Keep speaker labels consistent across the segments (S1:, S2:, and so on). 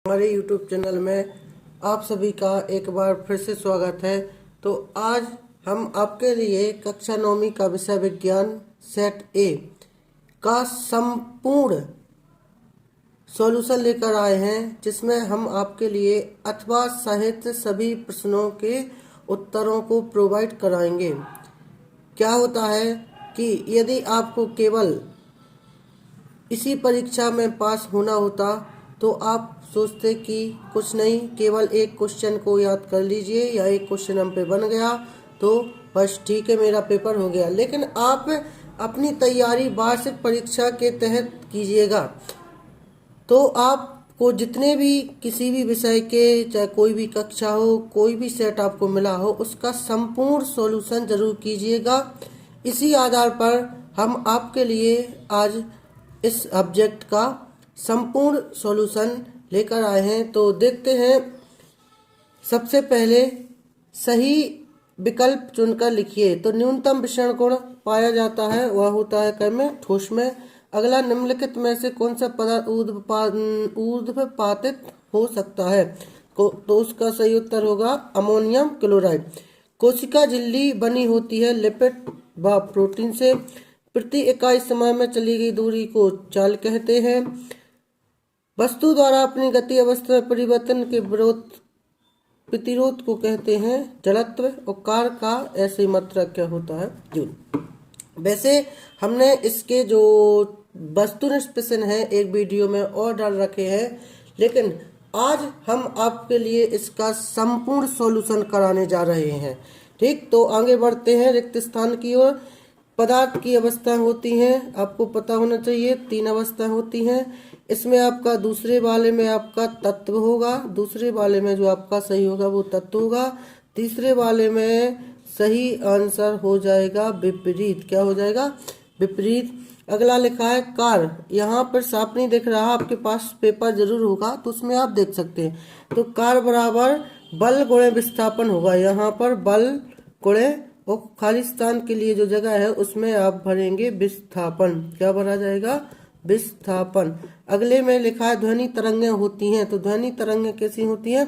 S1: हमारे YouTube channel में आप सभी का एक बार फिर से स्वागत है। तो आज हम आपके लिए कक्षा 9वीं का विषय विज्ञान सेट ए का संपूर्ण सॉल्यूशन लेकर आए हैं, जिसमें हम आपके लिए अथवा सहित सभी प्रश्नों के उत्तरों को प्रोवाइड कराएंगे। क्या होता है कि यदि आपको केवल इसी परीक्षा में पास होना होता तो आप सोचते कि कुछ नहीं, केवल एक क्वेश्चन को याद कर लीजिए या एक क्वेश्चन हम पे बन गया तो बस ठीक है, मेरा पेपर हो गया। लेकिन आप अपनी तैयारी वार्षिक परीक्षा के तहत कीजिएगा तो आपको जितने भी किसी भी विषय के, चाहे कोई भी कक्षा हो, कोई भी सेट आपको मिला हो, उसका संपूर्ण सॉल्यूशन जरूर कीजिएगा। इसी आधार पर हम आपके लिए आज इस सब्जेक्ट का संपूर्ण सॉल्यूशन लेकर आए हैं। तो देखते हैं। सबसे पहले सही विकल्प चुनकर लिखिए। तो न्यूनतम विषण गुण पाया जाता है वह होता है क में, ठोस में। अगला, निम्नलिखित में से कौन सा पदार्थ ऊर्ध्वपातित हो सकता है? तो उसका सही उत्तर होगा अमोनियम क्लोराइड। कोशिका झिल्ली बनी होती है लिपिड व प्रोटीन से। प्रति इकाई समय में चली गई दूरी को चाल कहते हैं। वस्तु द्वारा अपनी गति अवस्था में परिवर्तन के विरोध प्रतिरोध को कहते हैं जड़त्व। और कार का ऐसी मात्रा क्या होता है? जूल। वैसे हमने इसके जो वस्तुनिष्ठ प्रश्न है एक वीडियो में और डाल रखे हैं, लेकिन आज हम आपके लिए इसका संपूर्ण सॉल्यूशन कराने जा रहे हैं। ठीक, तो आगे बढ़ते हैं रिक्त स्थान की ओर। पदार्थ की अवस्थाएं होती हैं, आपको पता होना चाहिए 3 अवस्थाएं होती हैं। इसमें आपका दूसरे वाले में आपका तत्व होगा, दूसरे वाले में जो आपका सही होगा वो तत्व होगा, तीसरे वाले में सही आंसर हो जाएगा विपरीत। क्या हो जाएगा? विपरीत। अगला लिखा है कार। यहाँ पर साफ नहीं दिख रहा, आपके पास पेपर जरूर होगा तो उसमें आप देख सकते हैं। तो कार बराबर बल गुणे विस्थापन होगा। यहाँ पर बल गुणे और खाली स्थान के लिए जो जगह है उसमें आप भरेंगे विस्थापन। क्या भरा जाएगा? विस्थापन। अगले में लिखा है ध्वनि तरंगें होती हैं। तो ध्वनि तरंगें कैसी होती हैं?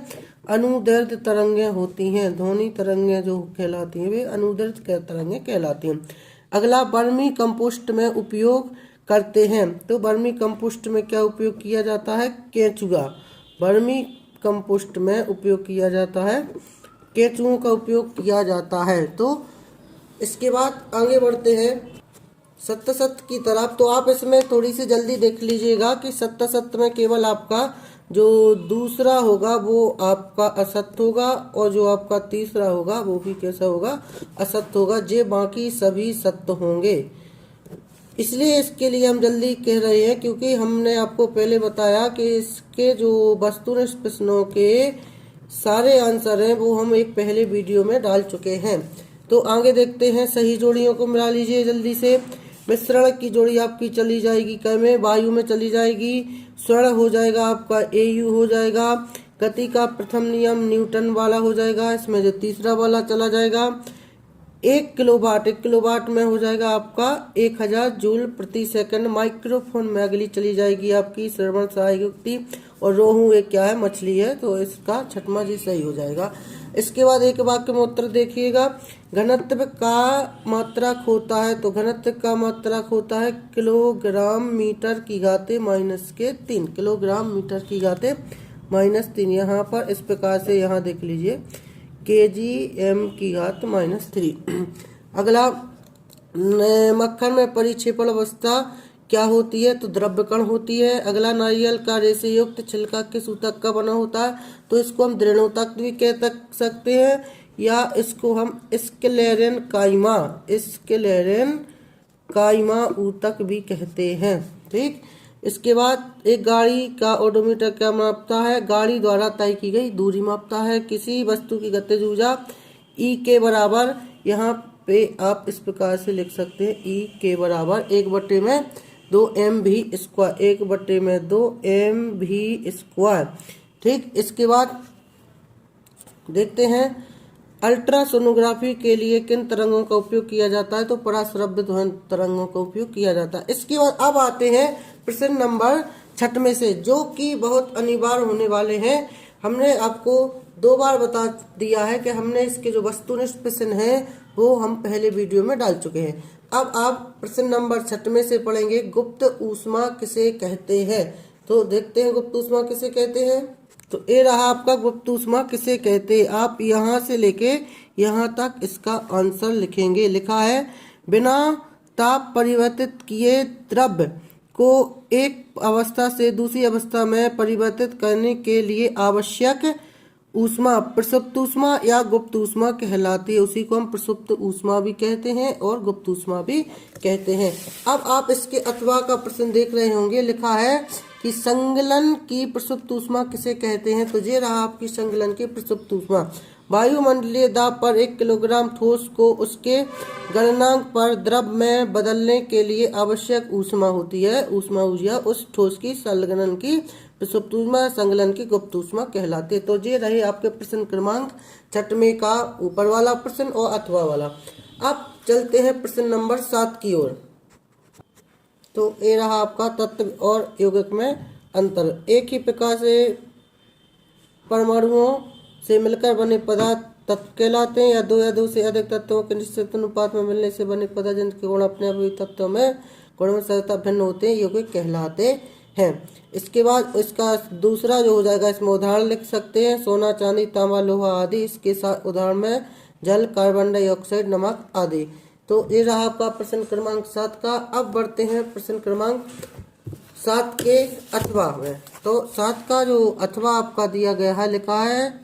S1: अनुदैर्ध्य तरंगें होती हैं। ध्वनि तरंगें जो कहलाती हैं वे अनुदैर्ध्य तरंगें कहलाती हैं। अगला, वर्मी कंपोस्ट में उपयोग करते हैं। तो वर्मी कंपोस्ट में क्या उपयोग किया जाता है? केंचुआ। वर्मी कंपोस्ट में उपयोग किया जाता है, केंचुओं का उपयोग किया जाता है। तो इसके बाद आगे बढ़ते हैं सत्य सत्य की तरफ। तो आप इसमें थोड़ी सी जल्दी देख लीजिएगा कि सत्य सत्य में केवल आपका जो दूसरा होगा वो आपका असत्य होगा और जो आपका तीसरा होगा वो भी कैसा होगा? असत्य होगा। जे बाकी सभी सत्य होंगे। इसलिए इसके लिए हम जल्दी कह रहे हैं क्योंकि हमने आपको पहले बताया कि इसके जो वस्तुनिष्ठ प्रश्नों के सारे आंसर हैं वो हम एक पहले वीडियो में डाल चुके हैं। तो आगे देखते हैं। सही जोड़ियों को मिला लीजिए जल्दी से। मिश्रण की जोड़ी आपकी चली जाएगी क में, वायु में चली जाएगी। स्वर्ण हो जाएगा आपका AU हो जाएगा। गति का प्रथम नियम न्यूटन वाला हो जाएगा। इसमें जो तीसरा वाला चला जाएगा 1 किलोवाट। 1 किलोवाट में हो जाएगा आपका 1000 जूल प्रति सेकंड। माइक्रोफोन में अगली चली जाएगी आपकी श्रवण सहायक युक्ति। और रोहू एक क्या है? मछली है, तो इसका छठवां जी सही हो जाएगा। इसके बाद एक वाक्य में उत्तर देखिएगा। घनत्व का मात्रक होता है। तो घनत्व का मात्रक होता है किलोग्राम मीटर की घाते -3। किलोग्राम मीटर की घाते -3। यहाँ पर इस प्रकार से यहाँ देख लीजिए kgm की घात -3। अगला, मक्खन में परिक्षेपण अवस्था क्या होती है? तो द्रव्य कण होती है। अगला, नारियल का रेशे युक्त छिलका किस ऊतक का बना होता है? तो इसको हम दृढ़ोतक भी कह सकते हैं या इसको हम स्क्लेरेन काइमा ऊतक भी कहते हैं। ठीक, इसके बाद एक गाड़ी का ओडोमीटर क्या मापता है? गाड़ी द्वारा तय की गई दूरी मापता है। किसी वस्तु की गतिज ऊर्जा E के बराबर, यहाँ पे आप इस प्रकार से लिख सकते हैं E के बराबर 1/2 mv²। 1/2 mv²। ठीक, इसके बाद देखते हैं अल्ट्रासोनोग्राफी के लिए किन तरंगों का उपयोग किया जाता है? तो पराश्रव्य ध्वनि तरंगों का उपयोग किया जाता है। इसके बाद अब आते हैं प्रश्न नंबर छठवें से, जो कि बहुत अनिवार्य होने वाले हैं। हमने आपको 2 बार बता दिया है कि हमने इसके जो वस्तुनिष्ठ प्रश्न हैं वो हम पहले वीडियो में डाल चुके हैं। अब आप प्रश्न नंबर 6 से पढ़ेंगे, गुप्त ऊष्मा किसे कहते हैं। तो देखते हैं गुप्त ऊष्मा किसे कहते हैं। तो ये रहा आपका गुप्त ऊष्मा किसे कहते हैं। आप यहाँ से लेके यहाँ तक इसका आंसर लिखेंगे। लिखा है, बिना ताप परिवर्तित किए द्रव्य को एक अवस्था से दूसरी अवस्था में परिवर्तित करने के लिए आवश्यक ऊष्मा प्रसुप्त ऊष्मा या गुप्त ऊष्मा कहलाती है। उसी को हम प्रसुप्त ऊष्मा भी कहते हैं और गुप्त ऊष्मा भी कहते हैं। अब आप इसके अथवा का प्रश्न देख रहे होंगे। लिखा है कि संगलन की प्रसुप्त ऊष्मा किसे कहते हैं। तो ये रहा आपकी संगलन की प्रसुप्त ऊष्मा। वायुमंडलीय दाब पर 1 किलोग्राम ठोस को उसके गलनांक पर द्रव में बदलने के लिए आवश्यक ऊष्मा होती है। ऊष्मा ऊर्जा उस ठोस की संगलन की प्रसुप्त ऊष्मा, संगलन की गुप्त ऊष्मा कहलाती है। तो ये रहे आपके प्रश्न क्रमांक 6 का ऊपर वाला प्रश्न और अथवा वाला। अब चलते हैं प्रश्न नंबर 7 की ओर। तो ये रहा आपका तत्व और यौगिक में अंतर। एक ही प्रकार से परमाणुओं से मिलकर बने पदार्थ तत्व कहलाते हैं, या दो से अधिक तत्वों के निश्चित अनुपात में मिलने से बने पदार्थ जिनके गुण अपने अपने तत्वों में गुण में सर्वथा भिन्न होते हैं, यौगिक कहलाते हैं। इसके बाद इसका दूसरा जो हो जाएगा, इसमें उदाहरण लिख सकते हैं, सोना, चांदी, तांबा, लोहा आदि। इसके साथ उदाहरण में जल, कार्बन डाइऑक्साइड, नमक आदि। तो ये रहा आपका प्रश्न क्रमांक 7 का। अब बढ़ते हैं प्रश्न क्रमांक 7 के अथवा में। तो 7 का जो अथवा आपका दिया गया है, लिखा है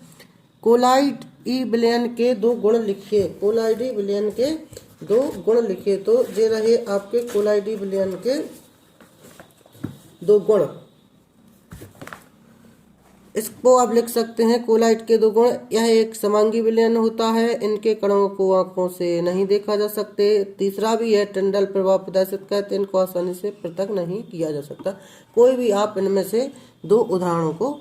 S1: कोलाइड ई विलयन के 2 गुण लिखिए। कोलाइड ई विलयन के 2 गुण लिखिए। तो ये रहे आपके कोलाइड ई विलयन के 2 गुण। इसको आप लिख सकते हैं कोलाइड के 2 गुण। यह एक समांगी विलयन होता है, इनके कणों को आंखों से नहीं देखा जा सकते। तीसरा भी है टिंडल प्रभाव प्रदर्शित करते, इनको आसानी से पृथक नहीं किया जा सकता। कोई भी आप इनमें से 2 उदाहरणों को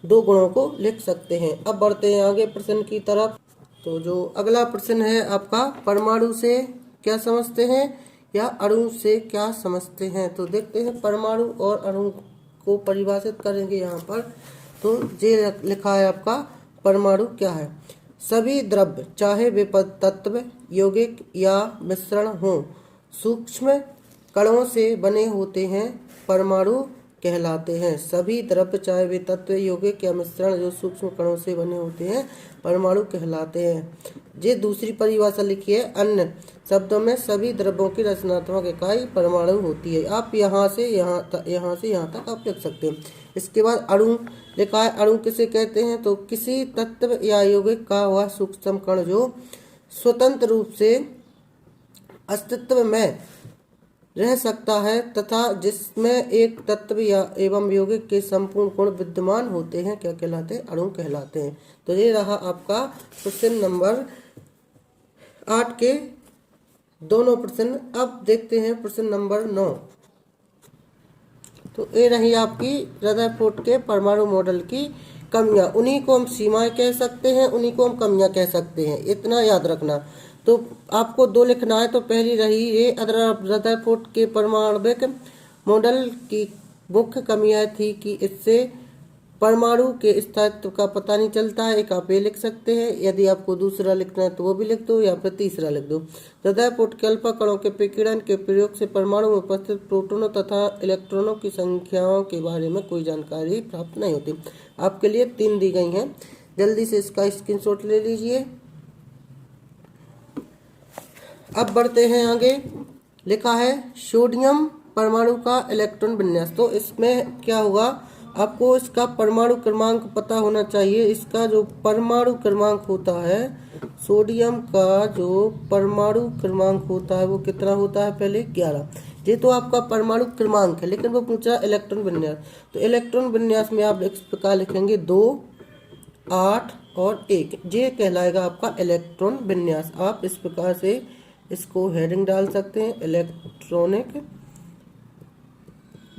S1: 2 गुणों को लिख सकते हैं। अब बढ़ते हैं आगे प्रश्न की तरफ। तो जो अगला प्रश्न है आपका, परमाणु से क्या समझते हैं या अणु से क्या समझते हैं। तो देखते हैं परमाणु और अणु को परिभाषित करेंगे यहाँ पर। तो ये लिखा है आपका, परमाणु क्या है। सभी द्रव्य चाहे वे तत्व, यौगिक या मिश्रण हों, सूक्ष्म कणों से बने होते हैं, परमाणु कहलाते हैं। सभी द्रव्य चाहे वे तत्व, यौगिक या मिश्रण जो सूक्ष्म कणों से बने होते हैं, परमाणु कहलाते हैं। ये दूसरी परिभाषा लिखी है, अन्य शब्दों में सभी द्रव्यों की रचनात्मक इकाई परमाणु होती है। आप यहाँ से यहाँ तक आप लिख सकते हैं। इसके बाद अणु लिखा है, अणु किसे कहते हैं। तो किसी तत्व या यौगिक का वह सूक्ष्म कण जो स्वतंत्र रूप से अस्तित्व में रह सकता है तथा जिसमें एक तत्व या एवं यौगिक के संपूर्ण गुण विद्यमान होते हैं, क्या कहलाते हैं, अणु कहलाते हैं। तो ये रहा आपका प्रश्न नंबर 8 के दोनों प्रश्न। अब देखते हैं प्रश्न नंबर 9। तो ये रही आपकी रदरफोर्ड के परमाणु मॉडल की कमियां। उन्हीं को हम सीमाएं कह सकते हैं, उन्हीं को हम कमियां कह सकते हैं, इतना याद रखना। तो आपको 2 लिखना है। तो पहली रही ये रदरफोर्ड के परमाणविक मॉडल की मुख्य कमियां थी कि इससे परमाणु के स्थायित्व का पता नहीं चलता है। एक आप ये लिख सकते हैं। यदि आपको दूसरा लिखना है तो वो भी लिख दो, या फिर तीसरा लिख दो। रदरफोर्ड के अल्फा कणों के विकिरण के प्रयोग से परमाणु में उपस्थित प्रोटॉनों तथा इलेक्ट्रॉनों की संख्याओं के बारे में कोई जानकारी प्राप्त नहीं होती। आपके लिए 3 दी गई हैं, जल्दी से इसका स्क्रीनशॉट ले लीजिए। अब बढ़ते हैं आगे। लिखा है सोडियम परमाणु का इलेक्ट्रॉन विन्यास। तो इसमें क्या होगा, आपको इसका परमाणु क्रमांक पता होना चाहिए। इसका जो परमाणु क्रमांक होता है, सोडियम का जो परमाणु क्रमांक होता है वो कितना होता है, पहले 11। ये तो आपका परमाणु क्रमांक है, लेकिन वो पूछा इलेक्ट्रॉन विन्यास। तो इलेक्ट्रॉन विन्यास में आप इस प्रकार लिखेंगे 2, 8 और 1। ये कहलाएगा आपका इलेक्ट्रॉन विन्यास। आप इस प्रकार से इसको हेडिंग डाल सकते हैं, इलेक्ट्रॉनिक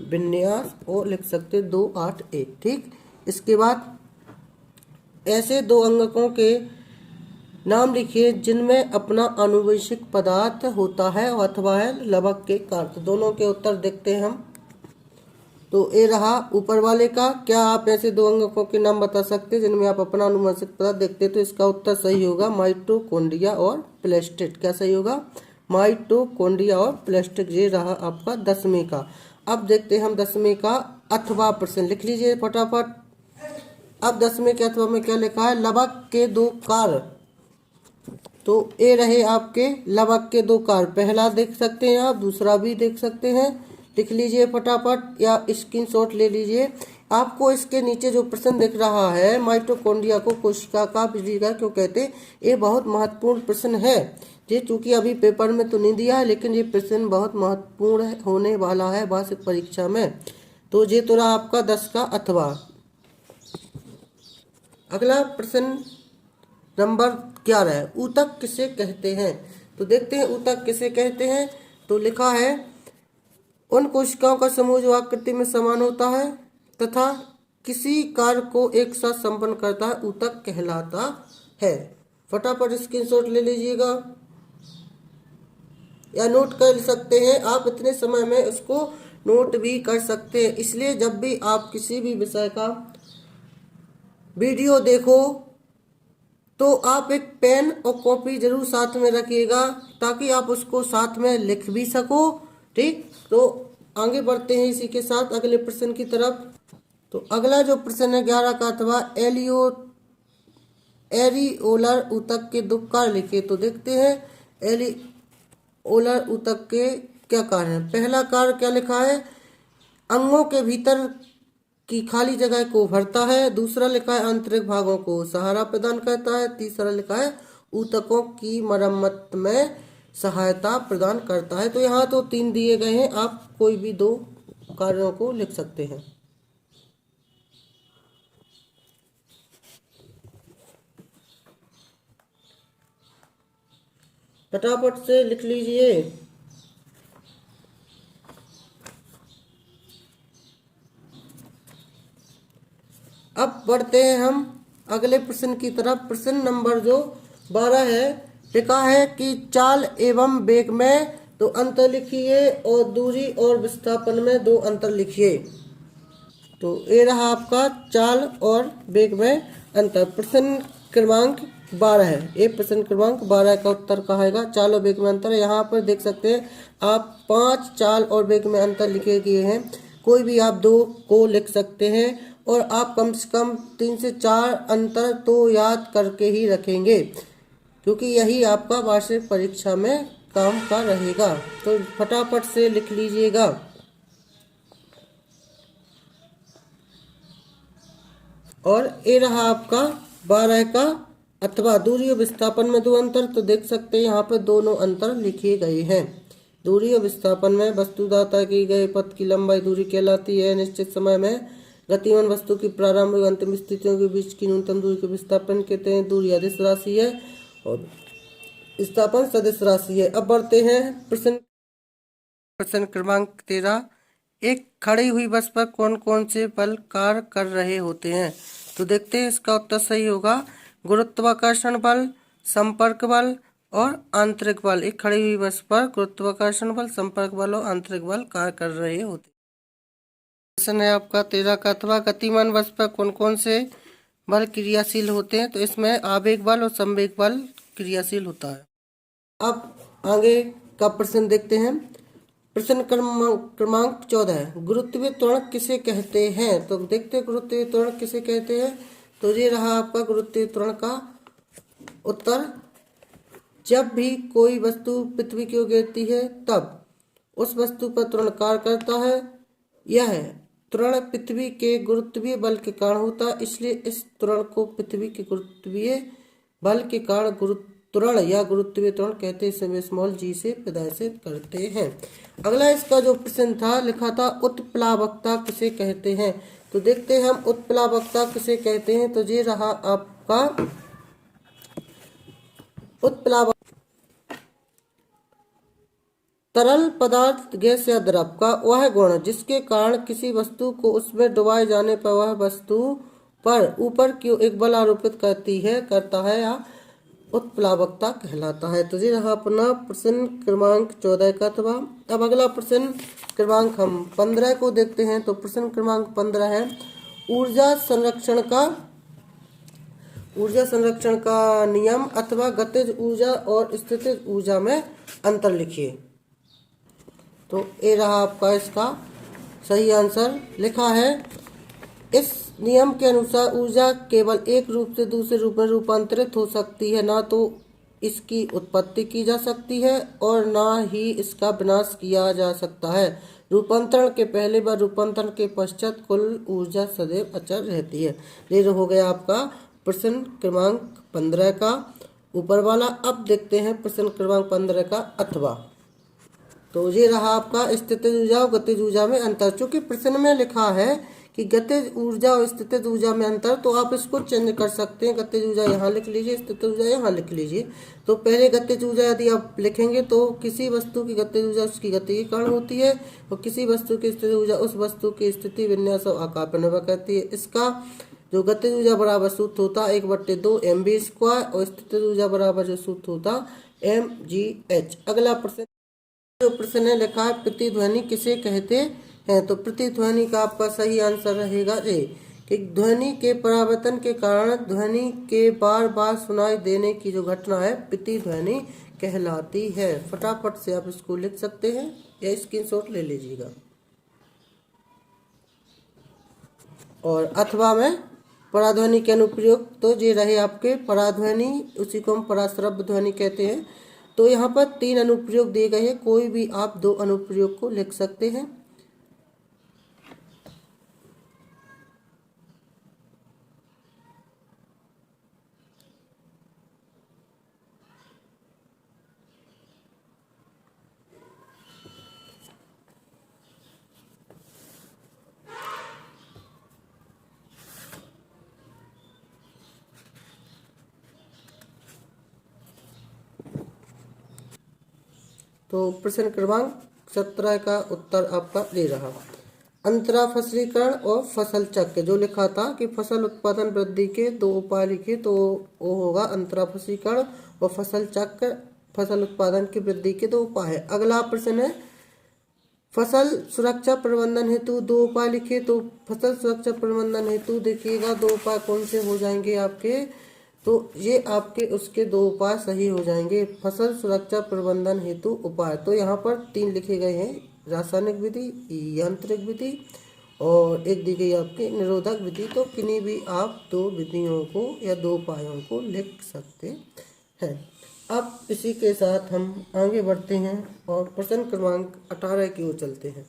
S1: विन्यास, और लिख सकते हैं 2, 8, 1। ठीक। इसके बाद ऐसे 2 अंगकों के नाम लिखिए जिनमें अपना आनुवंशिक पदार्थ होता है अथवा है लवक के कार्य। दोनों के उत्तर देखते हैं हम। तो ये रहा ऊपर वाले का। क्या आप ऐसे दो अंगों के नाम बता सकते हैं जिनमें आप अपना अनुमानित पदार्थ देखते हैं? तो इसका उत्तर सही होगा माइटोकॉन्ड्रिया और प्लास्टिड। क्या सही होगा? माइटोकॉन्ड्रिया और प्लास्टिड। ये रहा आपका 10वीं का। अब देखते हैं हम 10वीं का अथवा प्रश्न। लिख लीजिए फटाफट। अब 10वीं के अथवा में क्या लिखा है? लवक के दो कार्य। तो ये रहे आपके लवक के दो कार्य। पहला देख सकते हैं आप, दूसरा भी देख सकते हैं। लिख लीजिए फटाफट या स्क्रीनशॉट ले लीजिए। आपको इसके नीचे जो प्रश्न दिख रहा है, माइटोकॉन्ड्रिया को कोशिका का बिजली का क्यों कहते हैं, ये बहुत महत्वपूर्ण प्रश्न है। ये चूंकि अभी पेपर में तो नहीं दिया है, लेकिन ये प्रश्न बहुत महत्वपूर्ण होने वाला है वार्षिक परीक्षा में। तो ये तो रहा आपका 10 का अथवा। अगला प्रश्न नंबर 11 है, ऊतक किसे कहते हैं? तो देखते हैं ऊतक किसे कहते हैं। तो लिखा है उन कोशिकाओं का समूह जो आकृति में समान होता है तथा किसी कार्य को एक साथ संपन्न करता है, ऊतक कहलाता है। फटाफट स्क्रीनशॉट ले लीजिएगा या नोट कर सकते हैं आप। इतने समय में उसको नोट भी कर सकते हैं। इसलिए जब भी आप किसी भी विषय का वीडियो देखो तो आप एक पेन और कॉपी जरूर साथ में रखिएगा, ताकि आप उसको साथ में लिख भी सको। ठीक, तो आगे बढ़ते हैं इसी के साथ अगले प्रश्न की तरफ। तो अगला जो प्रश्न है 11 का अथवा एरिओलर ऊतक के दो कार्य लिखे। तो देखते हैं एरिओलर ऊतक के क्या कार्य हैं। पहला कार्य क्या लिखा है? अंगों के भीतर की खाली जगह को भरता है। दूसरा लिखा है आंतरिक भागों को सहारा प्रदान करता है। तीसरा लिखा है ऊतकों की मरम्मत में सहायता प्रदान करता है। तो यहाँ तो 3 दिए गए हैं, आप कोई भी 2 कार्यों को लिख सकते हैं। फटाफट से लिख लीजिए। अब बढ़ते हैं हम अगले प्रश्न की तरफ। प्रश्न नंबर जो 12 है, लिखा है कि चाल एवं वेग में 2 अंतर लिखिए और दूरी और विस्थापन में 2 अंतर लिखिए। तो ये रहा आपका चाल और वेग में अंतर। प्रश्न क्रमांक 12 है। ये प्रश्न क्रमांक 12 का उत्तर कहेगा चाल और वेग में अंतर। यहाँ पर देख सकते हैं आप 5 चाल और वेग में अंतर लिखे गए हैं। कोई भी आप 2 को लिख सकते हैं और आप कम से कम 3 से 4 अंतर तो याद करके ही रखेंगे, क्योंकि यही आपका वार्षिक परीक्षा में काम का रहेगा। तो फटाफट से लिख लीजिएगा। और ये रहा आपका 12 का अथवा दूरी और विस्थापन में 2 अंतर। तो देख सकते हैं यहाँ पर दोनों अंतर लिखे गए हैं। दूरी और विस्थापन में वस्तुदाता की गए पथ की लंबाई दूरी कहलाती है। निश्चित समय में गतिमान वस्तु की प्रारंभिक और अंतिम स्थितियों के बीच की न्यूनतम दूरी को विस्थापन कहते हैं। दूरी अदिश राशि है और विस्थापन सदिश राशि है। अब बढ़ते हैं प्रश्न क्रमांक 13। एक खड़ी हुई बस पर कौन कौन से बल कार्य कर रहे होते हैं? तो देखते हैं इसका उत्तर सही होगा गुरुत्वाकर्षण बल, संपर्क बल और आंतरिक बल। एक खड़ी हुई बस पर गुरुत्वाकर्षण बल, संपर्क बल और आंतरिक बल कार्य कर रहे होते हैं। प्रश्न है आपका 13 का अथवा गतिमान बस पर कौन कौन से बल क्रियाशील होते हैं? तो इसमें आवेग बल और संवेग बल क्रियाशील होता है। अब आगे का प्रश्न देखते हैं। प्रश्न क्रमांक 14 है, गुरुत्वीय त्वरण किसे कहते हैं? तो देखते हैं गुरुत्वीय त्वरण किसे कहते हैं। तो ये रहा आपका गुरुत्वीय त्वरण का उत्तर। जब भी कोई वस्तु पृथ्वी की ओर गिरती है तब उस वस्तु पर त्वरण कार्य करता है। यह त्वरण पृथ्वी के गुरुत्वीय बल के कारण होता है, इसलिए इस त्वरण को पृथ्वी के गुरुत्वीय बल के कारण त्वरण या गुरुत्वीय त्वरण कहते हैं। स्मॉल जी से प्रदर्शित करते हैं। अगला इसका जो प्रश्न था लिखा था उत्प्लावकता किसे कहते हैं? तो देखते हैं हम उत्प्लावकता किसे कहते हैं। तो ये रहा आपका उत्प्लावक तरल पदार्थ, गैस या द्रव का वह गुण जिसके कारण किसी वस्तु को उसमें डुबाए जाने पर वह वस्तु पर ऊपर की एक बल आरोपित करता है या उत्प्लावकता कहलाता है। तो ये रहा अपना प्रश्न क्रमांक 14 का अथवा। अब अगला प्रश्न क्रमांक हम 15 को देखते हैं। तो प्रश्न क्रमांक 15 है ऊर्जा संरक्षण का नियम अथवा गतिज ऊर्जा और स्थितिज ऊर्जा में अंतर लिखिए। तो ये रहा आपका इसका सही आंसर। लिखा है इस नियम के अनुसार ऊर्जा केवल एक रूप से दूसरे रूप में रूपांतरित हो सकती है, ना तो इसकी उत्पत्ति की जा सकती है और ना ही इसका विनाश किया जा सकता है। रूपांतरण के पहले व रूपांतरण के पश्चात कुल ऊर्जा सदैव अचल रहती है। ये हो गया आपका प्रश्न क्रमांक 15 का ऊपर वाला। अब देखते हैं प्रश्न क्रमांक 15 का अथवा। तो ये रहा आपका स्थितिज ऊर्जा और गतिज ऊर्जा में अंतर। चूंकि प्रश्न में लिखा है कि गतिज ऊर्जा और स्थितिज ऊर्जा में अंतर, तो आप इसको चेंज कर सकते हैं। गतिज ऊर्जा यहाँ लिख लीजिए, स्थितिज ऊर्जा यहाँ लिख लीजिए। तो पहले गतिज ऊर्जा यदि आप लिखेंगे तो किसी वस्तु की गतिज ऊर्जा उसकी गति के कारण होती है और किसी वस्तु की स्थितिज ऊर्जा उस वस्तु की स्थिति, विन्यास और आकार पर निर्भर करती है। इसका जो गतिज ऊर्जा बराबर सूत्र होता 1/2 mv² और स्थितिज ऊर्जा बराबर जो सूत्र होता mgh। अगला प्रश्न जो प्रश्न है लिखा है प्रतिध्वनि किसे कहते हैं। तो प्रतिध्वनि का आपका सही आंसर रहेगा ए कि ध्वनि के परावर्तन के कारण ध्वनि के बार बार सुनाई देने की जो घटना है प्रतिध्वनि कहलाती है। फटाफट से आप इसको लिख सकते हैं या स्क्रीनशॉट ले लीजिएगा। और अथवा में पराध्वनि के अनुप्रयोग तो ये रहे आपके पराध्वनि, उसी को हम पराश्रव्य ध्वनि कहते हैं। तो यहाँ पर 3 अनुप्रयोग दिए गए हैं, कोई भी आप 2 अनुप्रयोग को लिख सकते हैं। तो प्रश्न क्रमांक 17 का उत्तर आपका दे रहा। अंतरा फसलीकरण और फसल चक्र जो लिखा था कि फसल उत्पादन वृद्धि के 2 उपाय लिखे, तो वो होगा अंतरा फसलीकरण और फसल चक्र फसल उत्पादन की वृद्धि के 2 उपाय है। अगला प्रश्न है फसल सुरक्षा प्रबंधन हेतु 2 उपाय लिखे। तो फसल सुरक्षा प्रबंधन हेतु देखिएगा 2 उपाय कौन से हो जाएंगे आपके। तो ये आपके उसके 2 उपाय सही हो जाएंगे। फसल सुरक्षा प्रबंधन हेतु उपाय तो यहाँ पर 3 लिखे गए हैं, रासायनिक विधि, यांत्रिक विधि और एक दी गई आपकी निरोधक विधि। तो किन्हीं भी आप 2 विधियों को या 2 उपायों को लिख सकते हैं। अब इसी के साथ हम आगे बढ़ते हैं और प्रश्न क्रमांक 18 की ओर चलते हैं।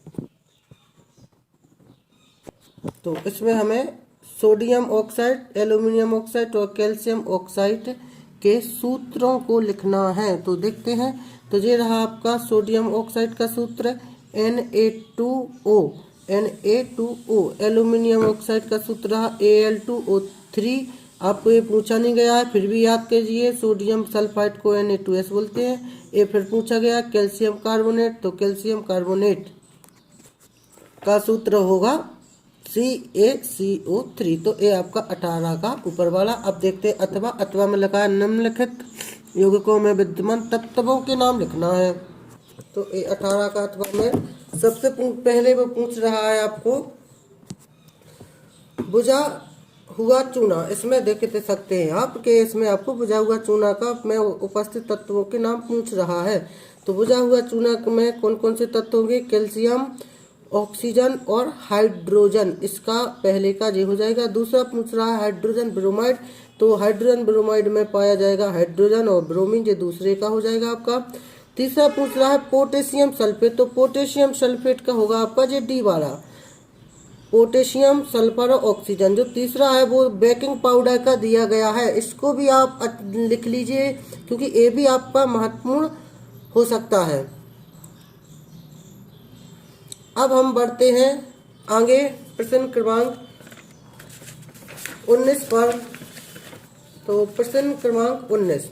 S1: तो इसमें हमें सोडियम ऑक्साइड, एल्यूमिनियम ऑक्साइड और कैल्शियम ऑक्साइड के सूत्रों को लिखना है। तो देखते हैं। तो ये रहा आपका सोडियम ऑक्साइड का सूत्र Na2O। एल्यूमिनियम ऑक्साइड का सूत्र रहा Al2O3। आपको ये पूछा नहीं गया है, फिर भी याद कीजिए। सोडियम सल्फाइड को Na2S बोलते हैं। ये फिर पूछा गया कैल्शियम कार्बोनेट, तो कैल्शियम कार्बोनेट का सूत्र होगा CaCO3। तो ये आपका 18 का ऊपर वाला। अब देखते हैं अथवा। अथवा में लिखा है निम्नलिखित यौगिकों में विद्यमान तत्वों के नाम लिखना है। तो ये 18 का अथवा में सबसे पहले वो पूछ रहा है आपको बुझा हुआ चूना। इसमें देख सकते हैं आप कि इसमें आपको बुझा हुआ चूना का में उपस्थित तत्वों के नाम पूछ रहा है। तो बुझा हुआ चूना में कौन कौन से तत्व होंगे, कैल्शियम, ऑक्सीजन और हाइड्रोजन। इसका पहले का ये हो जाएगा। दूसरा पूछ रहा है हाइड्रोजन ब्रोमाइड। तो हाइड्रोजन ब्रोमाइड में पाया जाएगा हाइड्रोजन और ब्रोमीन, ये दूसरे का हो जाएगा आपका। तीसरा पूछ रहा है पोटेशियम सल्फेट। तो पोटेशियम सल्फेट का होगा आपका ये डी वाला, पोटेशियम सल्फर और ऑक्सीजन। जो तीसरा है वो बेकिंग पाउडर का दिया गया है। इसको भी आप लिख लीजिए क्योंकि ये भी आपका महत्वपूर्ण हो सकता है। अब हम बढ़ते हैं आगे प्रश्न क्रमांक 19 पर। तो प्रश्न क्रमांक 19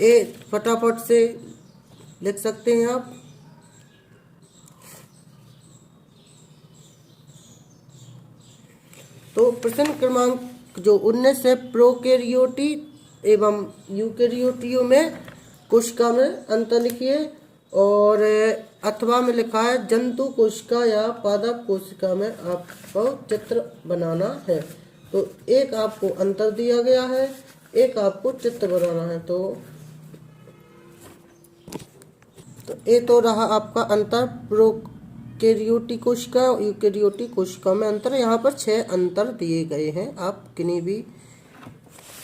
S1: ये फटाफट से लिख सकते हैं आप। तो प्रश्न क्रमांक जो 19 है एवं यूकेरियोटियों में कोशिका में अंतर लिखिए। और अथवा में लिखा है जंतु कोशिका या पादप कोशिका में आपको चित्र बनाना है। तो एक आपको अंतर दिया गया है, एक आपको चित्र बनाना है। तो ये तो रहा आपका अंतर प्रोकैरियोटिक कोशिका और यूकेरियोटिक कोशिका में अंतर। यहाँ पर 6 अंतर दिए गए हैं। आप किन्हीं भी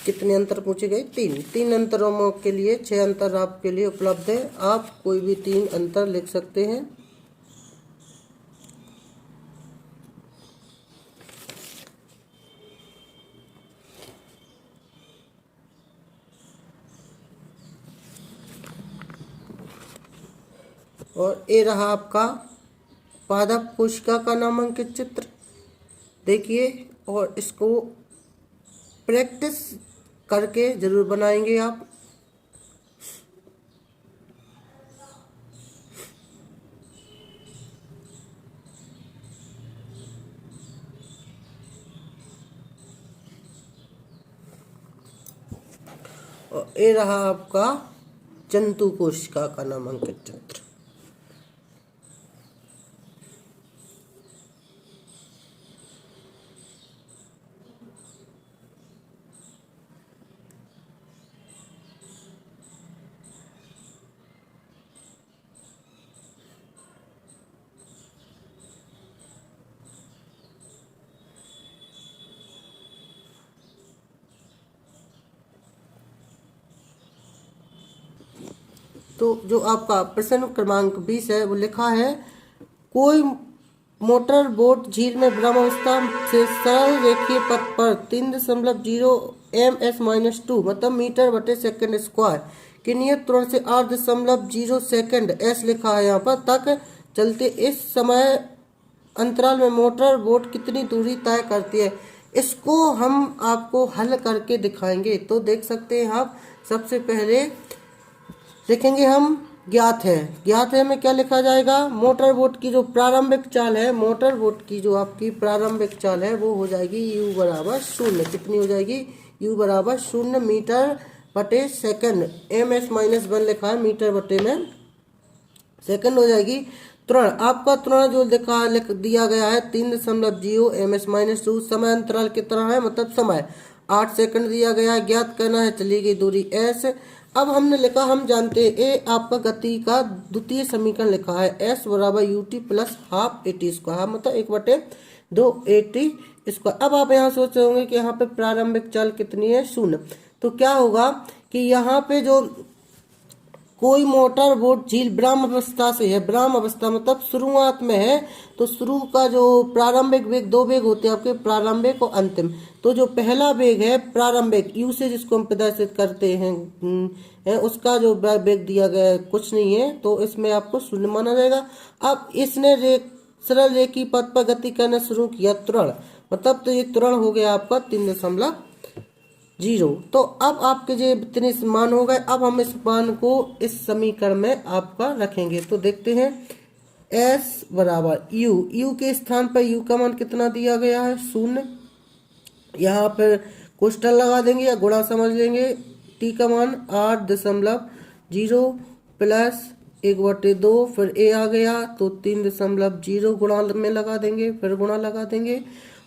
S1: कितने अंतर पूछे गए? 3 अंतरों के लिए 6 अंतर आपके लिए उपलब्ध है। आप कोई भी 3 अंतर लिख सकते हैं। और ये रहा आपका पादप कोशिका का नामांकित चित्र, देखिए। और इसको प्रैक्टिस करके जरूर बनाएंगे आप। और ये रहा आपका जंतु कोशिका का नामांकित चित्र। तो जो आपका प्रश्न क्रमांक 20 है वो लिखा है कोई मोटर बोट झील में ब्रह्मावस्था से सरल रेखीय पथ पर 3.0 ms-2 मतलब मीटर बटे सेकंड स्क्वायर की नियत त्वरण से 8.0 सेकंड s लिखा है यहाँ पर तक चलते इस समय अंतराल में मोटर बोट कितनी दूरी तय करती है। इसको हम आपको हल करके दिखाएंगे। तो देख सकते हैं आप, सबसे पहले देखेंगे हम ज्ञात है में क्या लिखा जाएगा? मोटर बोट की जो प्रारंभिक चाल है, मोटर बोट की जो आपकी प्रारंभिक चाल है वो हो जाएगी u बराबर 0। कितनी हो जाएगी? u बराबर 0 मीटर बटे सेकंड। ms-1 लिखा है, मीटर बटे में सेकंड हो जाएगी। त्वरण, आपका त्वरण जो लिख दिया गया है 3.0 ms-2 समय अंतराल की तरह है, मतलब समय 8 सेकंड दिया गया है। ज्ञात करना है चली गई दूरी s। अब हमने लिखा, हम जानते हैं ए आपका गति का द्वितीय समीकरण लिखा है s बराबर ut plus half eighty square, मतलब 1/2 AT स्क्वायर। अब आप यहाँ सोच रहे होंगे कि यहाँ पे प्रारंभिक चाल कितनी है? 0। तो क्या होगा कि यहाँ पे जो कोई मोटर बोट झील ब्रह्म अवस्था से है, ब्रह्म अवस्था मतलब शुरुआत में है, तो शुरू का जो प्रारंभिक वेग, 2 वेग होते हैं आपके, प्रारंभिक और अंतिम। तो जो पहला वेग है प्रारंभिक u से जिसको हम प्रदर्शित करते हैं उसका जो वेग दिया गया है कुछ नहीं है, तो इसमें आपको 0 माना जाएगा। अब इसने सरल रेखीय पथ पर गति करना शुरू किया, त्वरण मतलब, तो ये त्वरण हो गया आपका 3.0। तो अब आपके जो इतने मान हो गए, अब हम इस मान को इस समीकरण में आपका रखेंगे। तो देखते हैं s बराबर u के स्थान पर u का मान कितना दिया गया है? 0। यहाँ पर कोष्टक लगा देंगे या गुणा समझ लेंगे। t का मान 8.0 प्लस 1/2, फिर a आ गया तो 3.0 गुणा में लगा देंगे, फिर गुणा लगा देंगे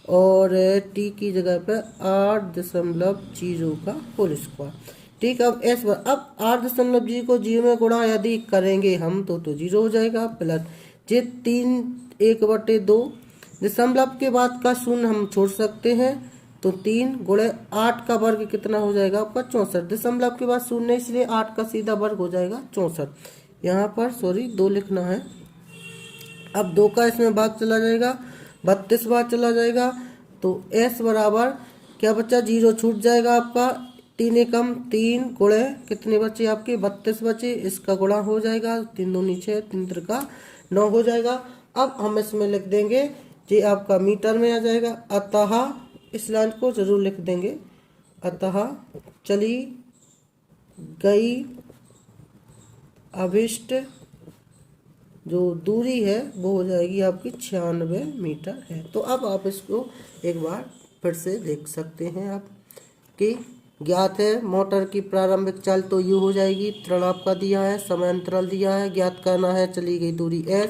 S1: और t की जगह पर 8.0 का होल स्क्वायर। ठीक, अब s अब 8.0 को 0 में गुणा यदि करेंगे हम तो 0 हो जाएगा, प्लस जे 1/2 दशमलव के बाद का 0 हम छोड़ सकते हैं, तो 3 गुणे 8 का वर्ग कितना हो जाएगा आपका? 64। दशमलव के बाद 0 इसलिए 8 का सीधा वर्ग हो जाएगा 64। यहाँ पर 2 लिखना है। अब 2 का इसमें भाग चला जाएगा, 32 बार चला जाएगा, तो s बराबर क्या बचा? 0 छूट जाएगा आपका, 3 एकम 3 गुणे कितने बचे आपके? 32 बचे, इसका गुणा हो जाएगा, 3 दूनी 6, 3 त्रिका 9 हो जाएगा। अब हम इसमें लिख देंगे, ये आपका मीटर में आ जाएगा। अतः इस लाइन को जरूर लिख देंगे, अतः चली गई अभिष्ट जो दूरी है वो हो जाएगी आपकी 96 मीटर है। तो अब आप इसको एक बार फिर से देख सकते हैं आप कि ज्ञात है। मोटर की प्रारंभिक चाल तो यू हो जाएगी, त्वरण आपका दिया है, समय अंतराल दिया है, ज्ञात करना है चली गई दूरी एस।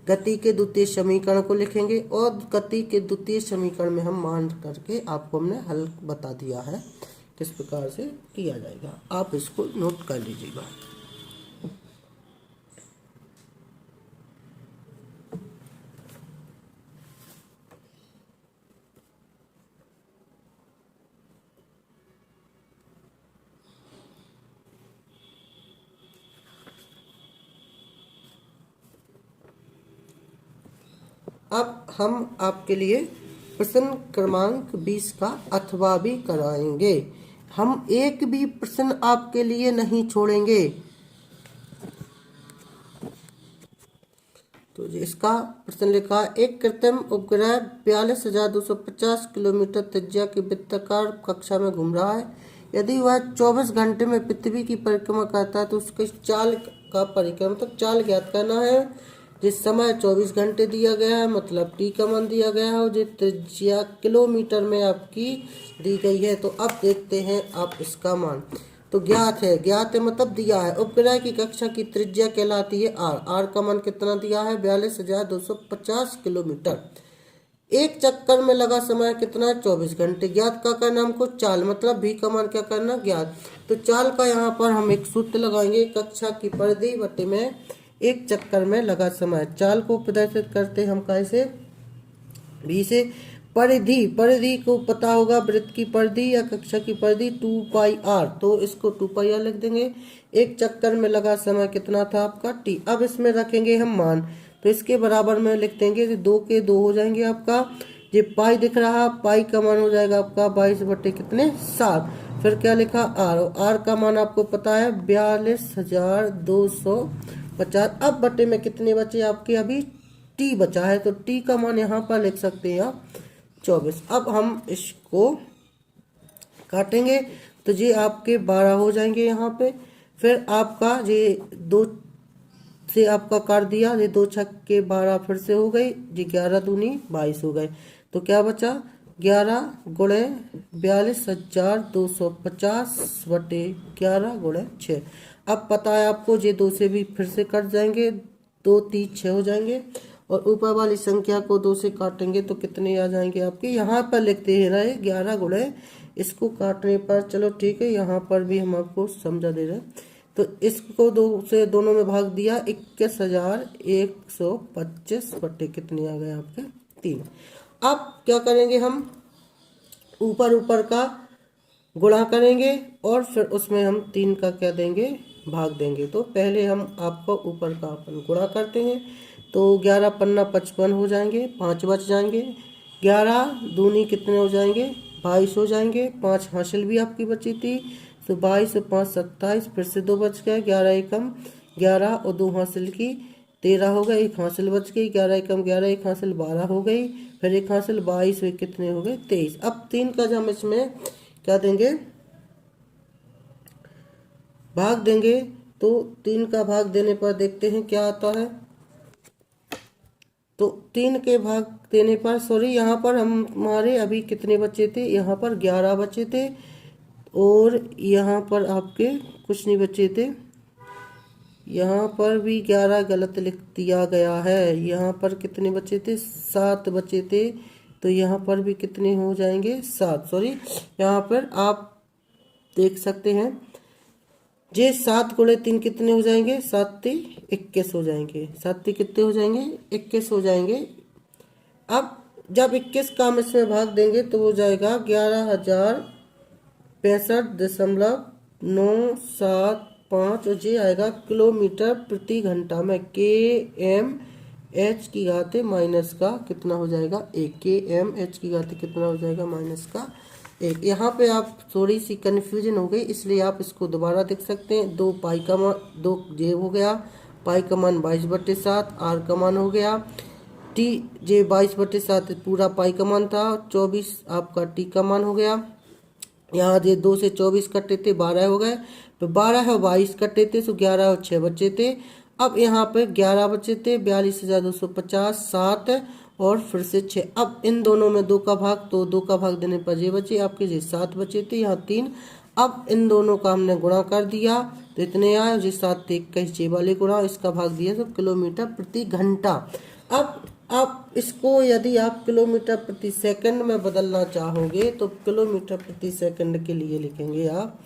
S1: गति के द्वितीय समीकरण को लिखेंगे और गति के द्वितीय समीकरण में हम मान करके आपको हमने हल बता दिया है किस प्रकार से किया जाएगा, आप इसको नोट कर लीजिएगा। अब हम आपके लिए प्रश्न क्रमांक 20 का अथवा भी कराएंगे। हम एक भी प्रश्न आपके लिए नहीं छोड़ेंगे। तो इसका प्रश्न लिखा, एक कृत्रिम उपग्रह 42,250 किलोमीटर त्रिज्या की वृत्ताकार कक्षा में घूम रहा है। यदि वह 24 घंटे में पृथ्वी की परिक्रमा करता है तो उसके चाल का परिक्रम तक चाल ज्ञात करना है। जिस समय 24 घंटे दिया गया है, मतलब टी का मान दिया गया है और जो त्रिज्या किलोमीटर में आपकी दी गई है। तो अब देखते हैं आप इसका मान। तो ज्ञात है मतलब दिया है। उपग्रह की कक्षा की त्रिज्या कहलाती है आर। आर का मान कितना दिया है, 42,250 किलोमीटर। एक चक्कर में लगा समय कितना है, 24 घंटे। ज्ञात का करना हमको चाल, मतलब भी का मान क्या करना, ज्ञात। तो चाल का यहाँ पर हम एक सूत्र लगाएंगे, कक्षा की परिधि बटे में एक चक्कर में लगा समय। चाल को प्रदर्शित करते हम कैसे, भी से। परिधि को पता होगा, वृत्त की परिधि या कक्षा की परिधि 2πr, तो इसको 2πr लिख देंगे। एक चक्कर में लगा समय कितना था आपका, टी। अब इसमें रखेंगे हम मान, तो इसके बराबर में लिख देंगे, 2 के 2 हो जाएंगे आपका। ये पाई दिख रहा, पाई का मान हो जाएगा आपका 22 बटे कितने, 7। फिर क्या लिखा, आर। आर का मान आपको पता है 42,250। अब बटे में कितने बचे आपके, अभी टी बचा है, तो टी का मान यहाँ पर लिख सकते हैं आप 24। अब हम इसको काटेंगे तो ये आपके 12 हो जाएंगे यहाँ पे। फिर आपका ये 2 से आपका काट दिया, ये 2 छक्के 12 फिर से हो गई, ये 11 दूनी 22 हो गए। तो क्या बचा, 11 गुणे 42,250 बटे 11 गुणे 6। अब पता है आपको, ये 2 से भी फिर से कट जाएंगे, 2 3 6 हो जाएंगे। और ऊपर वाली संख्या को 2 से काटेंगे तो कितने आ जाएंगे आपके, यहाँ पर लिखते हैं ना 11 गुणे, इसको काटने पर चलो ठीक है, यहाँ पर भी हम आपको समझा दे रहे हैं। तो इसको 2 से दोनों में भाग दिया, 21,125 बटे कितने आ गए आपके 3। अब क्या करेंगे, हम ऊपर का गुणा करेंगे और फिर उसमें हम 3 का क्या देंगे, भाग देंगे। तो पहले हम आपको ऊपर का अपन गुणा करते हैं, तो 11 पन्ना 55 हो जाएंगे, 5 बच जाएंगे। 11 दूनी कितने हो जाएंगे, 22 हो जाएंगे। 5 हासिल भी आपकी बची थी, तो 22 और 5 27, फिर से 2 बच गए। 11 एकम 11 और 2 हासिल की 13 हो गए, 1 हासिल बच गई। 11 एकम 11, 1 हासिल 12 हो गई, फिर 1 हासिल 22 हुए, कितने हो गए 23। अब 3 का जब हम इसमें क्या देंगे, भाग देंगे, तो 3 का भाग देने पर देखते हैं क्या आता है। तो 3 के भाग देने पर, सॉरी यहाँ पर हमारे अभी कितने बचे थे, यहाँ पर 11 बचे थे और यहाँ पर आपके कुछ नहीं बचे थे। यहाँ पर भी 11 गलत लिख दिया गया है। यहाँ पर कितने बचे थे, 7 बचे थे, तो यहाँ पर भी कितने हो जाएंगे 7, सॉरी यहाँ पर आप देख सकते हैं, ये 7 गुणे 3 कितने हो जाएंगे, 7 3 21 हो जाएंगे। 7 3 कितने हो जाएंगे, 21 हो जाएंगे। अब जब 21 का हम इसमें भाग देंगे तो हो जाएगा 11,065.975 और ये आएगा किलोमीटर प्रति घंटा में। km/h की घात माइनस का कितना हो जाएगा 1, km/h की घात कितना हो जाएगा माइनस का 1। यहाँ पे आप थोड़ी सी कन्फ्यूजन हो गई, इसलिए आप इसको दोबारा देख सकते हैं। 2 पाई का मान 2 जे हो गया, पाई का मान 22/7, आर का मान हो गया टी, जे 22/7 पूरा पाई का मान था, 24 आपका टी का मान हो गया। यहाँ जे 2 से 24 कटे थे 12 हो गए, तो 12 और 22 कटे थे, तो 11 और 6 बचे थे। अब यहाँ पे 11 बचे थे, 42,250 7 और फिर से 6। अब इन दोनों में 2 का भाग, तो 2 का भाग देने पर ये बचे आपके, ये 7 बचे थे, यहाँ 3। अब इन दोनों का हमने गुणा कर दिया तो इतने आए, जी 7 21 ये वाले गुणा, इसका भाग दिया तो किलोमीटर प्रति घंटा। अब आप इसको यदि आप किलोमीटर प्रति सेकंड में बदलना चाहोगे तो किलोमीटर प्रति सेकंड के लिए लिखेंगे आप,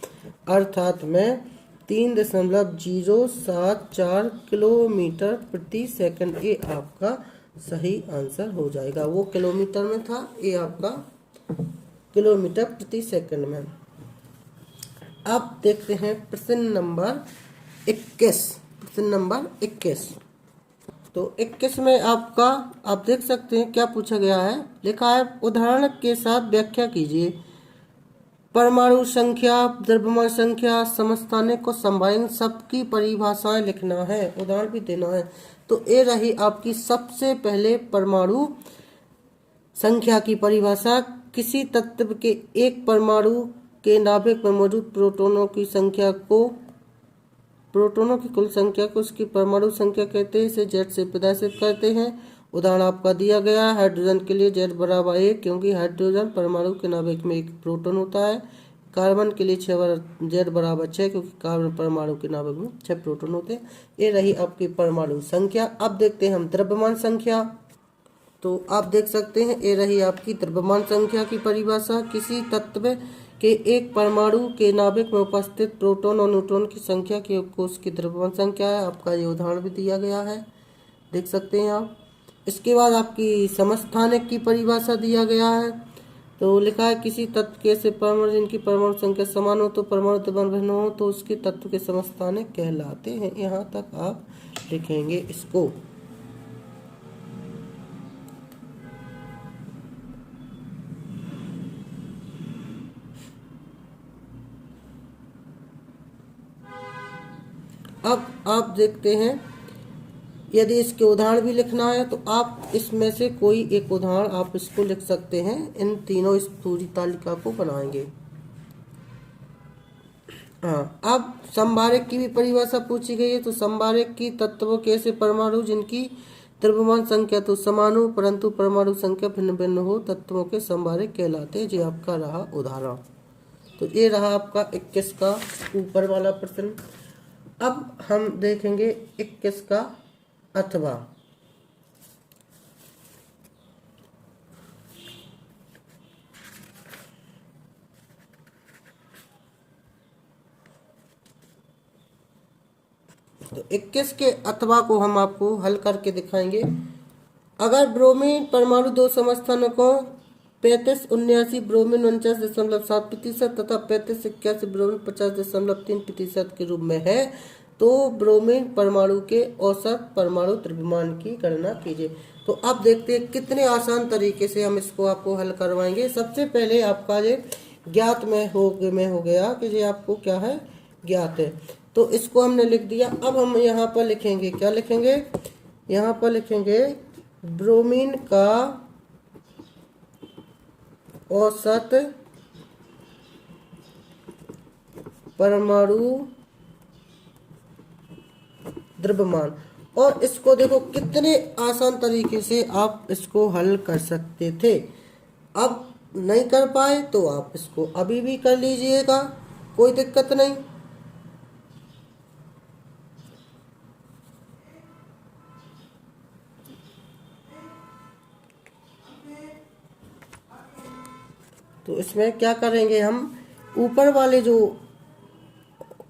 S1: अर्थात में 3.074 किलोमीटर प्रति सेकंड, ये आपका सही आंसर हो जाएगा। वो किलोमीटर में था, ये आपका किलोमीटर प्रति सेकंड में। अब देखते हैं प्रश्न नंबर 21। प्रश्न नंबर 21, तो 21 में आपका आप देख सकते हैं क्या पूछा गया है। लिखा है उदाहरण के साथ व्याख्या कीजिए। परमाणु संख्या, द्रव्यमान संख्या, समस्थानिक को संभावित सबकी परिभाषाएं लिखना है, उदाहरण भी देना है। तो ये रही आपकी सबसे पहले परमाणु संख्या की परिभाषा। किसी तत्व के एक परमाणु के नाभिक में मौजूद प्रोटॉनों की संख्या को, प्रोटॉनों की कुल संख्या को उसकी परमाणु संख्या कहते हैं। इसे Z से प्रदर्शित करते हैं। उदाहरण आपका दिया गया है हाइड्रोजन के लिए Z बराबर 1, क्योंकि हाइड्रोजन परमाणु के नाभिक में एक प्रोटॉन होता है। कार्बन के लिए Z बराबर 6, क्योंकि कार्बन परमाणु के नाभिक में 6 प्रोटॉन होते हैं। ये रही आपकी परमाणु संख्या। अब देखते हैं हम द्रव्यमान संख्या। तो आप देख सकते हैं ये रही आपकी द्रव्यमान संख्या की परिभाषा। किसी तत्व के एक परमाणु के नाभिक में उपस्थित प्रोटॉन और न्यूट्रॉन की संख्या की को उसकी द्रव्यमान संख्या है। आपका ये उदाहरण भी दिया गया है, देख सकते हैं आप। इसके बाद आपकी समस्थानिक की परिभाषा दिया गया है। तो लिखा है किसी तत्व के ऐसे परमाणु जिनकी परमाणु संख्या समान हो तो परमाणु द्रव्यमान भिन्न हो तो उसके तत्व के समस्थानिक कहलाते हैं। यहाँ तक आप लिखेंगे इसको। अब आप देखते हैं यदि इसके उदाहरण भी लिखना है तो आप इसमें से कोई एक उदाहरण आप इसको लिख सकते हैं। इन तीनों इस पूरी तालिका को बनाएंगे। हाँ, अब संभारक की भी परिभाषा पूछी गई है। तो संभारक की तत्वों के ऐसे परमाणु जिनकी द्रव्यमान संख्या तो समान हो परंतु परमाणु संख्या भिन्न भिन्न हो तत्वों के संभारक कहलाते हैं। ये आपका रहा उदाहरण। तो ये रहा आपका 21 का ऊपर वाला प्रश्न। अब हम देखेंगे 21 का अथवा। तो 21 के अथवा को हम आपको हल करके दिखाएंगे। अगर ब्रोमीन परमाणु 2 समस्थानिकों 3579 ब्रोमीन 49.7% तथा 3581 ब्रोमीन 50.3% के रूप में है तो ब्रोमीन परमाणु के औसत परमाणु द्रव्यमान की गणना कीजिए। तो अब देखते हैं कितने आसान तरीके से हम इसको आपको हल करवाएंगे। सबसे पहले आपका ये ज्ञात में हो गया कि ये आपको क्या है, ज्ञात है। तो इसको हमने लिख दिया। अब हम यहाँ पर लिखेंगे, क्या लिखेंगे, यहाँ पर लिखेंगे ब्रोमीन का औसत परमाणु द्रव्यमान। और इसको देखो कितने आसान तरीके से आप इसको हल कर सकते थे। अब नहीं कर पाए तो आप इसको अभी भी कर लीजिएगा, कोई दिक्कत नहीं। तो इसमें क्या करेंगे हम, ऊपर वाले जो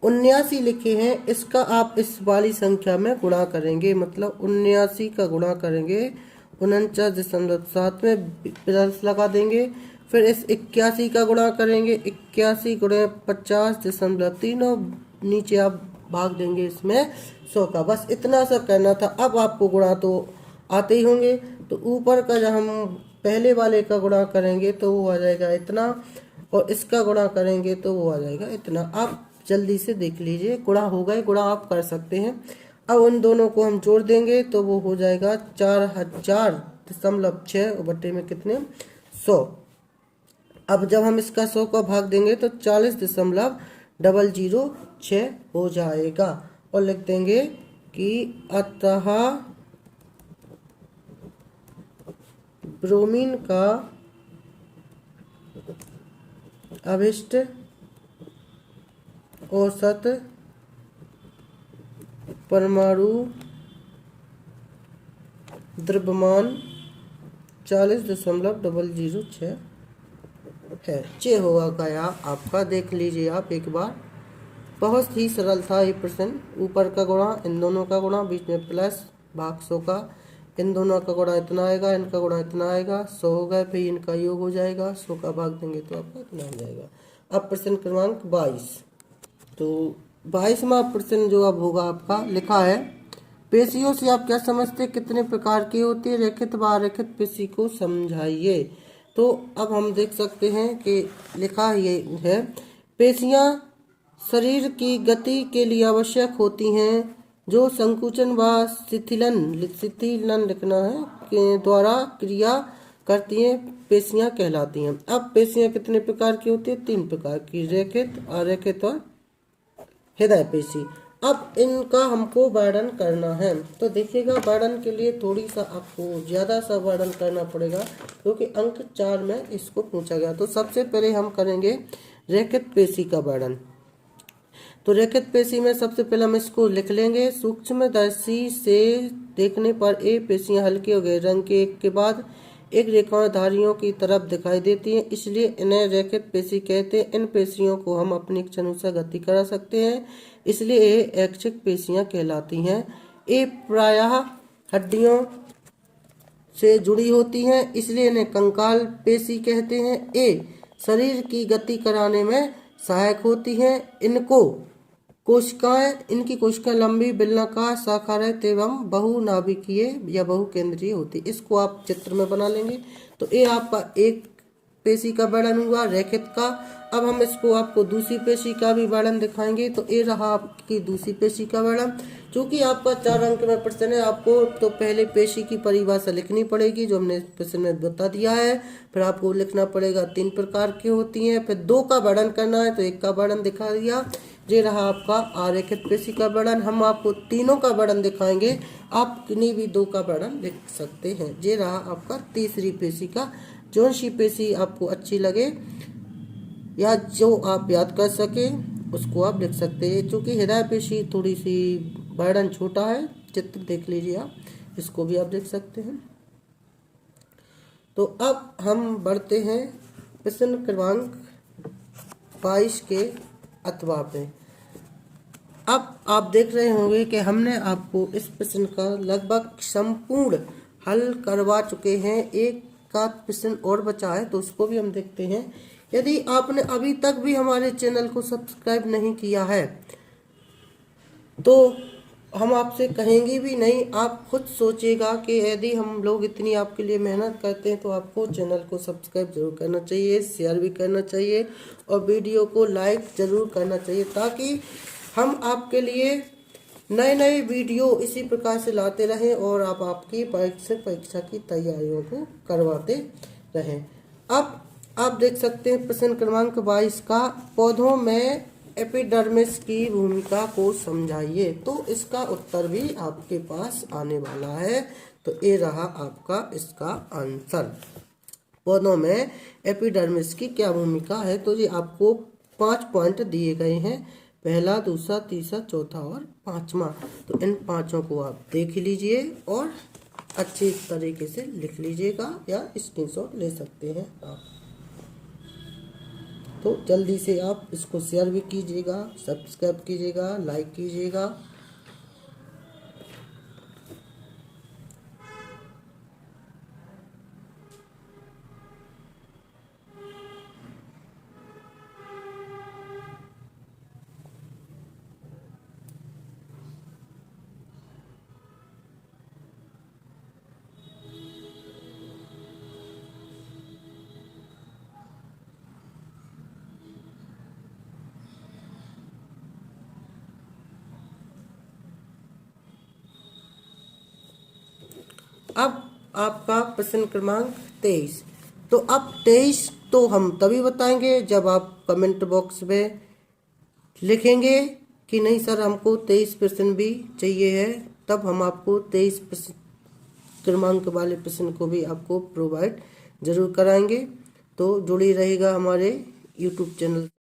S1: 79 लिखे हैं इसका आप इस वाली संख्या में गुणा करेंगे, मतलब 79 का गुणा करेंगे 49.7 में प्लस लगा देंगे। फिर इस 81 का गुणा करेंगे 81 गुणे 50.3 और नीचे आप भाग देंगे इसमें 100 का। बस इतना सा करना था। अब आपको गुणा तो आते ही होंगे। तो ऊपर का जब हम पहले वाले का गुणा करेंगे तो वो आ जाएगा इतना और इसका गुणा करेंगे तो वो आ जाएगा इतना। आप जल्दी से देख लीजिए, गुणा हो गए, गुणा आप कर सकते हैं। अब उन दोनों को हम जोड़ देंगे तो वो हो जाएगा 4000.6 बट्टे में कितने, 100। अब जब हम इसका 100 का भाग देंगे तो 40.006 हो जाएगा और लिख देंगे कि अतः ब्रोमीन का अभिष्ट औसत परमाणु द्रव्यमान 40.006 है। चे होगा क्या आपका, देख लीजिए आप एक बार। बहुत ही सरल था ये प्रश्न। ऊपर का गुणा, इन दोनों का गुणा, बीच में प्लस, भाग 100 का, इन दोनों का गुणा इतना आएगा, इनका गुणा इतना आएगा, 100 हो गए, फिर इनका योग हो जाएगा, 100 का भाग देंगे तो आपका इतना हो जाएगा। अब प्रश्न क्रमांक 22। तो 22वां प्रश्न जो अब होगा आपका, लिखा है पेशियों से आप क्या समझते हैं, कितने प्रकार की होती है, रेखित व अरेखित पेशी को समझाइए। तो अब हम देख सकते हैं कि लिखा ये है, पेशियां शरीर की गति के लिए आवश्यक होती हैं, जो संकुचन व शिथिलन लिखना है के द्वारा क्रिया करती हैं, पेशियां कहलाती हैं। अब पेशियां कितने प्रकार की होती है, 3 प्रकार की, रेखित, अरेखित और हृदय पेशी। अब इनका हमको वर्णन करना है। तो देखिएगा, वर्णन के लिए थोड़ी सा आपको ज्यादा सा वर्णन करना पड़ेगा, क्योंकि अंक 4 में इसको पूछा गया। तो सबसे पहले हम करेंगे रेखित पेशी का वर्णन। तो रेखित पेशी में सबसे पहले हम इसको लिख लेंगे। सूक्ष्मदर्शी से देखने पर ये पेशियां हल्के और गहरे रंग के एक के बाद एक रेखाएं धारियों की तरफ दिखाई देती हैं, इसलिए इन्हें रेखित पेशी कहते हैं। इन पेशियों को हम अपनी इच्छानुसार गति करा सकते हैं, इसलिए ये ऐच्छिक पेशियां कहलाती हैं। ये प्रायः हड्डियों से जुड़ी होती हैं, इसलिए इन्हें कंकाल पेशी कहते हैं। ये शरीर की गति कराने में सहायक होती हैं। इनकी कोशिकाएं लंबी, बेलनाकार, शाखारहित एवं बहुनाभिकीय या बहुकेंद्रीय होती। इसको आप चित्र में बना लेंगे। तो ये आपका एक पेशी का वर्णन हुआ, रेखित का। अब हम इसको आपको दूसरी पेशी का भी वर्णन दिखाएंगे। तो ये रहा आपकी दूसरी पेशी का वर्णन। चूंकि आपका 4 अंक में प्रश्न है, आपको तो पहले पेशी की परिभाषा लिखनी पड़ेगी, जो हमने प्रश्न में बता दिया है। फिर आपको लिखना पड़ेगा 3 प्रकार की होती हैं, फिर 2 का वर्णन करना है, तो 1 का वर्णन दिखा दिया। ये रहा आपका आरेखित पेशी का वर्णन। हम आपको तीनों का वर्णन दिखाएंगे, आप किन्हीं भी 2 का वर्णन लिख सकते हैं। ये रहा आपका तीसरी पेशी का। जो सी पेशी आपको अच्छी लगे या जो आप याद कर सके उसको आप लिख सकते हैं। क्योंकि हृदय पेशी थोड़ी सी वर्णन छोटा है, चित्र देख लीजिए आप, इसको भी आप देख सकते हैं। तो अब हम बढ़ते हैं प्रश्न क्रमांक 22 के अथवा पे। अब आप देख रहे होंगे कि हमने आपको इस प्रश्न का लगभग संपूर्ण हल करवा चुके हैं। एक का प्रश्न और बचा है, तो उसको भी हम देखते हैं। यदि आपने अभी तक भी हमारे चैनल को सब्सक्राइब नहीं किया है, तो हम आपसे कहेंगे भी नहीं, आप खुद सोचेगा कि यदि हम लोग इतनी आपके लिए मेहनत करते हैं, तो आपको चैनल को सब्सक्राइब जरूर करना चाहिए, शेयर भी करना चाहिए और वीडियो को लाइक जरूर करना चाहिए, ताकि हम आपके लिए नए नए वीडियो इसी प्रकार से लाते रहें और आप आपकी परीक्षा की तैयारियों को करवाते रहें। अब आप देख सकते हैं प्रश्न क्रमांक 22 का, पौधों में एपिडर्मिस की भूमिका को समझाइए। तो इसका उत्तर भी आपके पास आने वाला है। तो ये रहा आपका इसका आंसर। पौधों में एपिडर्मिस की क्या भूमिका है, तो ये आपको 5 पॉइंट दिए गए हैं, पहला, दूसरा, तीसरा, चौथा और 5वां। तो इन 5 को आप देख लीजिए और अच्छी तरीके से लिख लीजिएगा या स्क्रीनशॉट ले सकते हैं आप। तो जल्दी से आप इसको शेयर भी कीजिएगा, सब्सक्राइब कीजिएगा, लाइक कीजिएगा। अब आपका प्रश्न क्रमांक 23। तो अब 23 तो हम तभी बताएंगे जब आप कमेंट बॉक्स में लिखेंगे कि नहीं सर हमको 23 प्रश्न भी चाहिए है, तब हम आपको 23 क्रमांक वाले प्रश्न को भी आपको प्रोवाइड जरूर कराएंगे। तो जुड़ी रहेगा हमारे यूट्यूब चैनल।